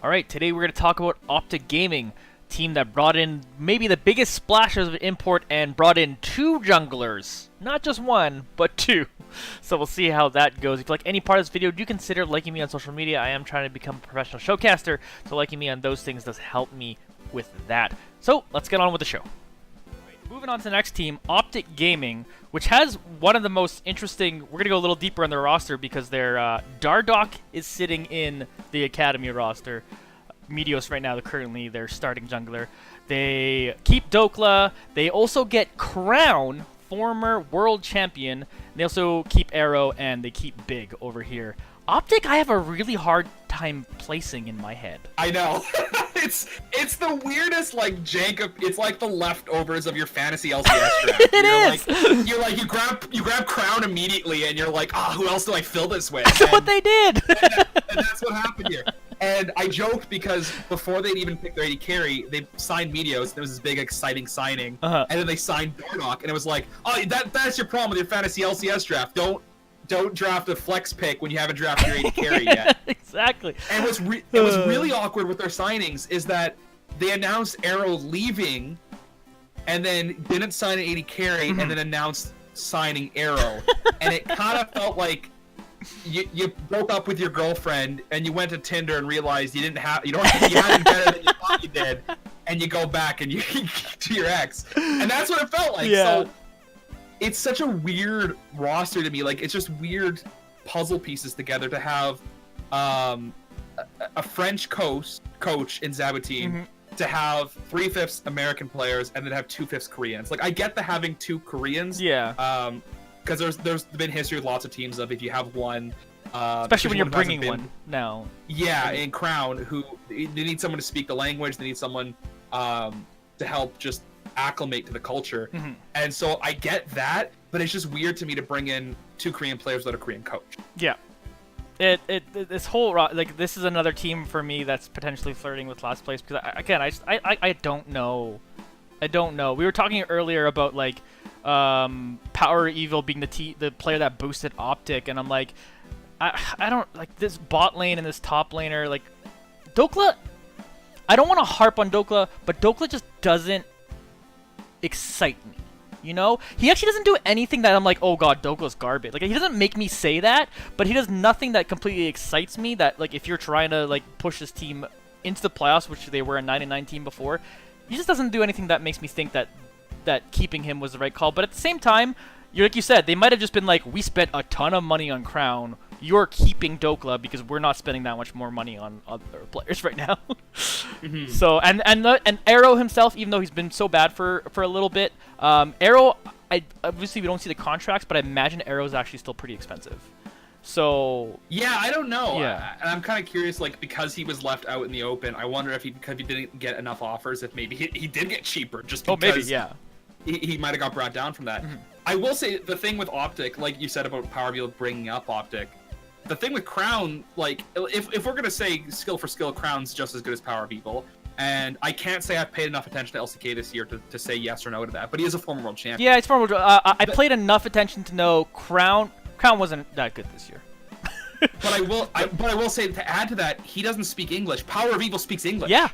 Alright, today we're going to talk about Optic Gaming, team that brought in maybe the biggest splashes of import and brought in 2 junglers. Not just 1, but 2. So we'll see how that goes. If you like any part of this video, do consider liking me on social media. I am trying to become a professional showcaster, so liking me on those things does help me with that. So let's get on with the show. Moving on to the next team, Optic Gaming, which has one of the most interesting... We're going to go a little deeper on their roster because their Dardoch is sitting in the Academy roster. Meteos right now, currently their starting jungler. They keep Dokla. They also get Crown, former world champion. They also keep Arrow, and they keep Big over here. Optic, I have a really hard time placing in my head. I know. it's the weirdest like jank of, it's like the leftovers of your fantasy LCS draft. You grab Crown immediately and you're like, who else do I fill this with? That's what they did. and that's what happened here. And I joked because before they'd even picked their AD carry, they signed Meteos, and there was this big exciting signing. And then they signed Dardoch, and it was like, that's your problem with your fantasy LCS draft. Don't draft a flex pick when you haven't drafted your AD carry yet. Exactly. And it was really awkward with their signings is that they announced Arrow leaving and then didn't sign an AD carry and then announced signing Arrow. And it kind of felt like you broke up with your girlfriend and you went to Tinder and realized you had it better than you thought you did, and you go back and you to your ex. And that's what it felt like. Yeah. So it's such a weird roster to me. Like, it's just weird puzzle pieces together to have a French coach in Zabuteam, to have 3/5 American players, and then have 2/5 Koreans. Like, I get the having 2 Koreans. Yeah. Because there's been history with lots of teams of if you have one. Especially when you're bringing one now. Yeah, in Crown, who they need someone to speak the language. They need someone to help just acclimate to the culture. And so I get that, but it's just weird to me to bring in 2 Korean players without a Korean coach. Yeah. This whole this is another team for me that's potentially flirting with last place because I don't know. We were talking earlier about like Power Evil being the player that boosted Optic, and I'm like, I don't like this bot lane and this top laner. Like Dokla, I don't want to harp on Dokla, but Dokla just doesn't excite me. You know, he actually doesn't do anything that I'm like, oh god, Dokla's garbage. Like, he doesn't make me say that, but he does nothing that completely excites me. That, like, if you're trying to like push this team into the playoffs, which they were a 9-9 team before, he just doesn't do anything that makes me think that keeping him was the right call. But at the same time, like you said, they might have just been like, we spent a ton of money on Crown. You're keeping Dokla because we're not spending that much more money on other players right now. So and Arrow himself, even though he's been so bad for a little bit, Arrow, obviously we don't see the contracts, but I imagine Arrow is actually still pretty expensive. So yeah, I don't know. Yeah, and I'm kind of curious, like, because he was left out in the open. I wonder if because he didn't get enough offers, if maybe he did get cheaper just because. Maybe, yeah. He might have got brought down from that. I will say the thing with Optic, like you said about Power Wheel bringing up Optic, the thing with Crown, like, if we're gonna say skill for skill, Crown's just as good as Power People. And I can't say I've paid enough attention to LCK this year to say yes or no to that. But he is a former world champion. Yeah, he's former world. I played enough attention to know Crown wasn't that good this year. But I will say, to add to that, he doesn't speak English. Power of Evil speaks English. Yeah.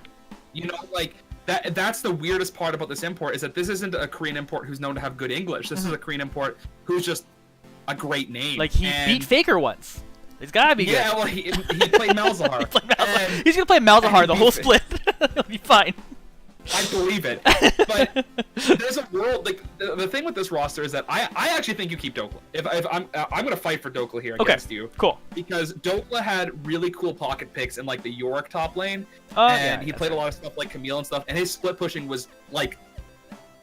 You know, like, that's the weirdest part about this import, is that this isn't a Korean import who's known to have good English. This is a Korean import who's just a great name. Like, he beat Faker once. He's gotta be good. Yeah, well, he played Malzahar. He's gonna play Malzahar the whole split. He'll be fine. I believe it. But there's a world, like, the thing with this roster is that I actually think you keep Dokla. If I'm gonna fight for Dokla here against you. Cool. Because Dokla had really cool pocket picks in like the Yorick top lane, and he played a lot of stuff like Camille and stuff, and his split pushing was like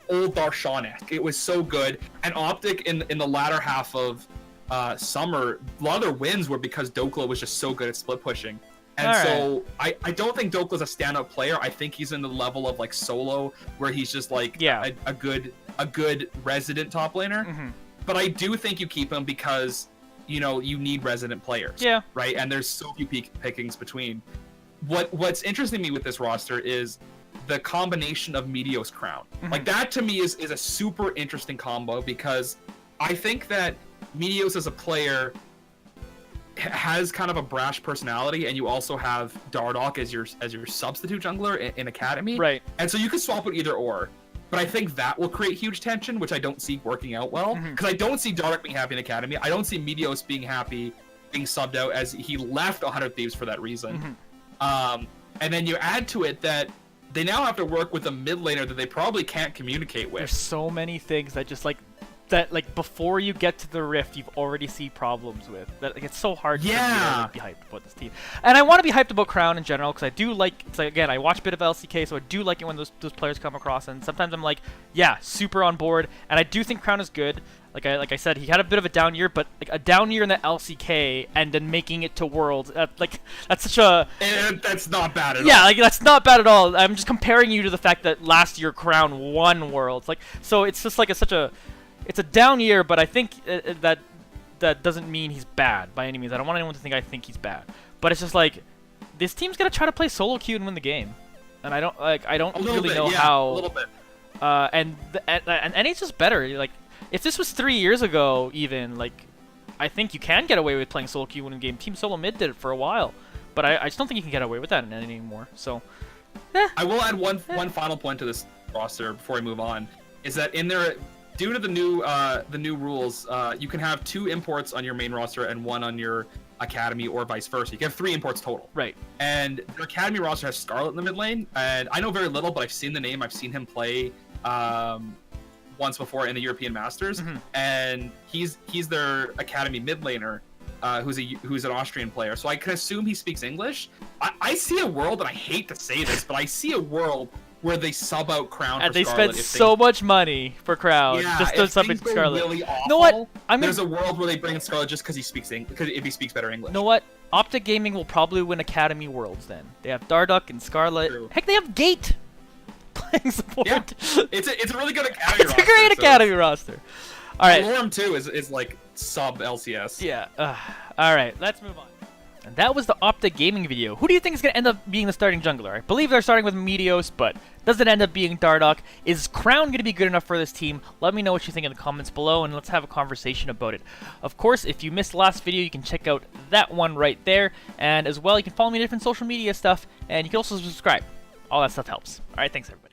old Darshan-esque. It was so good. And Optic in the latter half of summer, a lot of their wins were because Dokla was just so good at split pushing. And so I don't think Dokla's a standout player. I think he's in the level of like Solo, where he's just like a good resident top laner. But I do think you keep him because, you know, you need resident players. Yeah. Right? And there's so few pickings between. What's interesting to me with this roster is the combination of Meteos Crown. Like, that to me is a super interesting combo, because I think that Meteos as a player has kind of a brash personality, and you also have Dardoch as your substitute jungler in Academy. Right. And so you can swap it either or. But I think that will create huge tension, which I don't see working out well. Because I don't see Dardoch being happy in Academy. I don't see Meteos being happy being subbed out, as he left 100 Thieves for that reason. And then you add to it that they now have to work with a mid laner that they probably can't communicate with. There's so many things that just like before you get to the Rift, you've already seen problems with. That like, it's so hard to really be hyped about this team. And I want to be hyped about Crown in general because I do like. Again, I watch a bit of LCK, so I do like it when those players come across. And sometimes I'm like, yeah, super on board. And I do think Crown is good. Like I said, he had a bit of a down year, but like a down year in the LCK and then making it to Worlds, that's such a. And that's not bad at all. Yeah, like that's not bad at all. I'm just comparing you to the fact that last year Crown won Worlds. Like so, it's just like it's a down year, but I think that doesn't mean he's bad by any means. I don't want anyone to think I think he's bad, but it's just like this team's gonna try to play solo queue and win the game, and I don't really know how. A little bit. And it's just better. Like if this was 3 years ago, even like I think you can get away with playing solo queue winning game. Team Solo Mid did it for a while, but I just don't think you can get away with that anymore. So. I will add one final point to this roster before we move on. Is that in there? Due to the new rules, you can have 2 imports on your main roster and 1 on your Academy, or vice versa. You can have 3 imports total. Right. And their Academy roster has Scarlet in the mid lane, and I know very little, but I've seen the name. I've seen him play once before in the European Masters, and he's their Academy mid laner, who's an Austrian player. So I can assume he speaks English. I see a world, and I hate to say this, but I see a world where they sub out Crown and for they Scarlet spend so much money for Crown just to sub in Scarlet. Really awful, you know what? There's a world where they bring in Scarlet just because he speaks English, if he speaks better English. You know what? Optic Gaming will probably win Academy Worlds then. They have Dardoch and Scarlet. True. Heck, they have Gate playing support. Yeah, it's a really good Academy roster. It's a great Academy roster. All right. Lorem too is like sub LCS. Yeah. All right. Let's move on. And that was the Optic Gaming video. Who do you think is going to end up being the starting jungler? I believe they're starting with Meteos, but does it end up being Dardoch? Is Crown going to be good enough for this team? Let me know what you think in the comments below, and let's have a conversation about it. Of course, if you missed the last video, you can check out that one right there. And as well, you can follow me on different social media stuff, and you can also subscribe. All that stuff helps. All right, thanks, everybody.